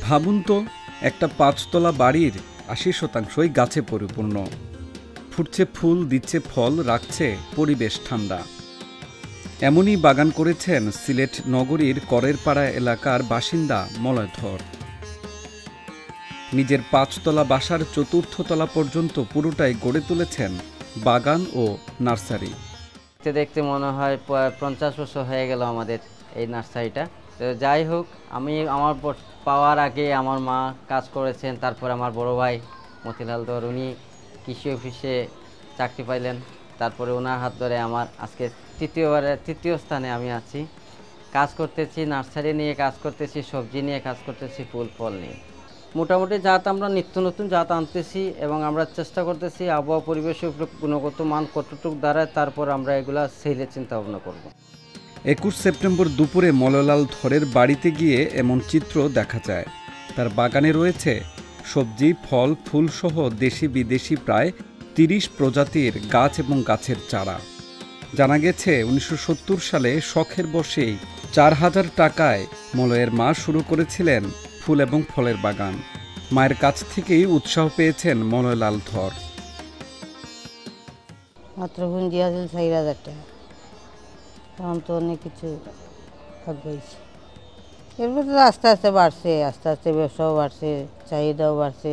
ভাবুন তো, একটা ৫তলা বাড়ির ৮০% গাছে পরিপূর্ণ। ফুটছে ফুল, দিচ্ছে ফল, রাখছে পরিবেশ ঠান্ডা। এমনই বাগান করেছেন সিলেট নগরীর করেরপাড়া এলাকার বাসিন্দা মলয় ধর। নিজের ৫তলা বাসার ৪র্থ তলা পর্যন্ত পুরোটাই গড়ে তুলেছেন বাগান ও নার্সারি। দেখতে দেখতে মনে হয় ৫০ বছর হয়ে গেল আমাদের এই নার্সারিটা। তো যাই হোক, আমি আমার পাওয়ার আগে আমার মা কাজ করেছেন, তারপর আমার বড় ভাই মতিলাল ধর উনি কৃষি অফিসে চাকরি পাইলেন, তারপরে ওনার হাত ধরে আমার আজকে তৃতীয় স্থানে আমি আছি। কাজ করতেছি, নার্সারি নিয়ে কাজ করতেছি, সবজি নিয়ে কাজ করতেছি, ফুল ফল নিয়ে। মোটামুটি জাত আমরা নিত্য নতুন জাত আনতেছি এবং আমরা চেষ্টা করতেছি আবহাওয়া পরিবেশের উপরে গুণগত মান কতটুকু দাঁড়ায়, তারপর আমরা এগুলা সেলের চিন্তা ভাবনা করব। ২১ সেপ্টেম্বর দুপুরে মলয়লাল ধরের বাড়িতে গিয়ে এমন চিত্র দেখা যায়। তার বাগানে রয়েছে সবজি, ফল, ফুলসহ দেশি বিদেশি প্রায় ৩০ প্রজাতির গাছ এবং গাছের চারা। জানা গেছে ১৯৭০ সালে শখের বশেই ৪,০০০ টাকায় মলয়ের মা শুরু করেছিলেন ফুল এবং ফলের বাগান। মায়ের কাছ থেকেই উৎসাহ পেয়েছেন মলয়লাল ধর। মাত্র পুঁজি আছে ৪,০০০ টাকা, তখন তো অনেক কিছু ভাগ হয়েছে। এরপর তো আস্তে আস্তে বাড়ছে, আস্তে আস্তে ব্যবসাও বাড়ছে, চাহিদাও বাড়ছে,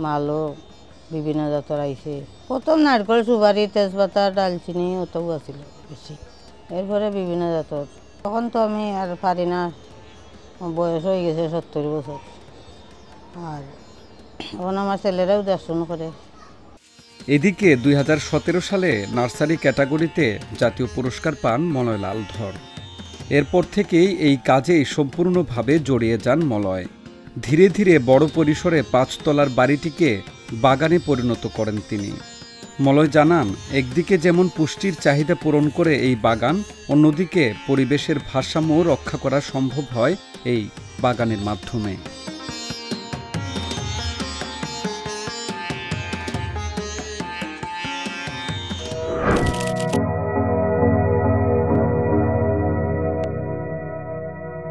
মালও বিভিন্ন জাতের আইছে। প্রথম নারকেল, সুপারি, তেজপাতা, ডালচিনি ওটাও আছিল বেশি, এরপরে বিভিন্ন জাতের। তখন তো আমি আর পারি না, বয়স হয়ে গেছে ৭০ বছর, আর এখন আমার ছেলেরাও দর্শন করে। এদিকে ২০১৭ সালে নার্সারি ক্যাটাগরিতে জাতীয় পুরস্কার পান মলয়লাল ধর। এরপর থেকেই এই কাজেই সম্পূর্ণভাবে জড়িয়ে যান মলয়। ধীরে ধীরে বড় পরিসরে ৫তলার বাড়িটিকে বাগানে পরিণত করেন তিনি। মলয় জানান, একদিকে যেমন পুষ্টির চাহিদা পূরণ করে এই বাগান, অন্যদিকে পরিবেশের ভারসাম্য রক্ষা করা সম্ভব হয় এই বাগানের মাধ্যমে।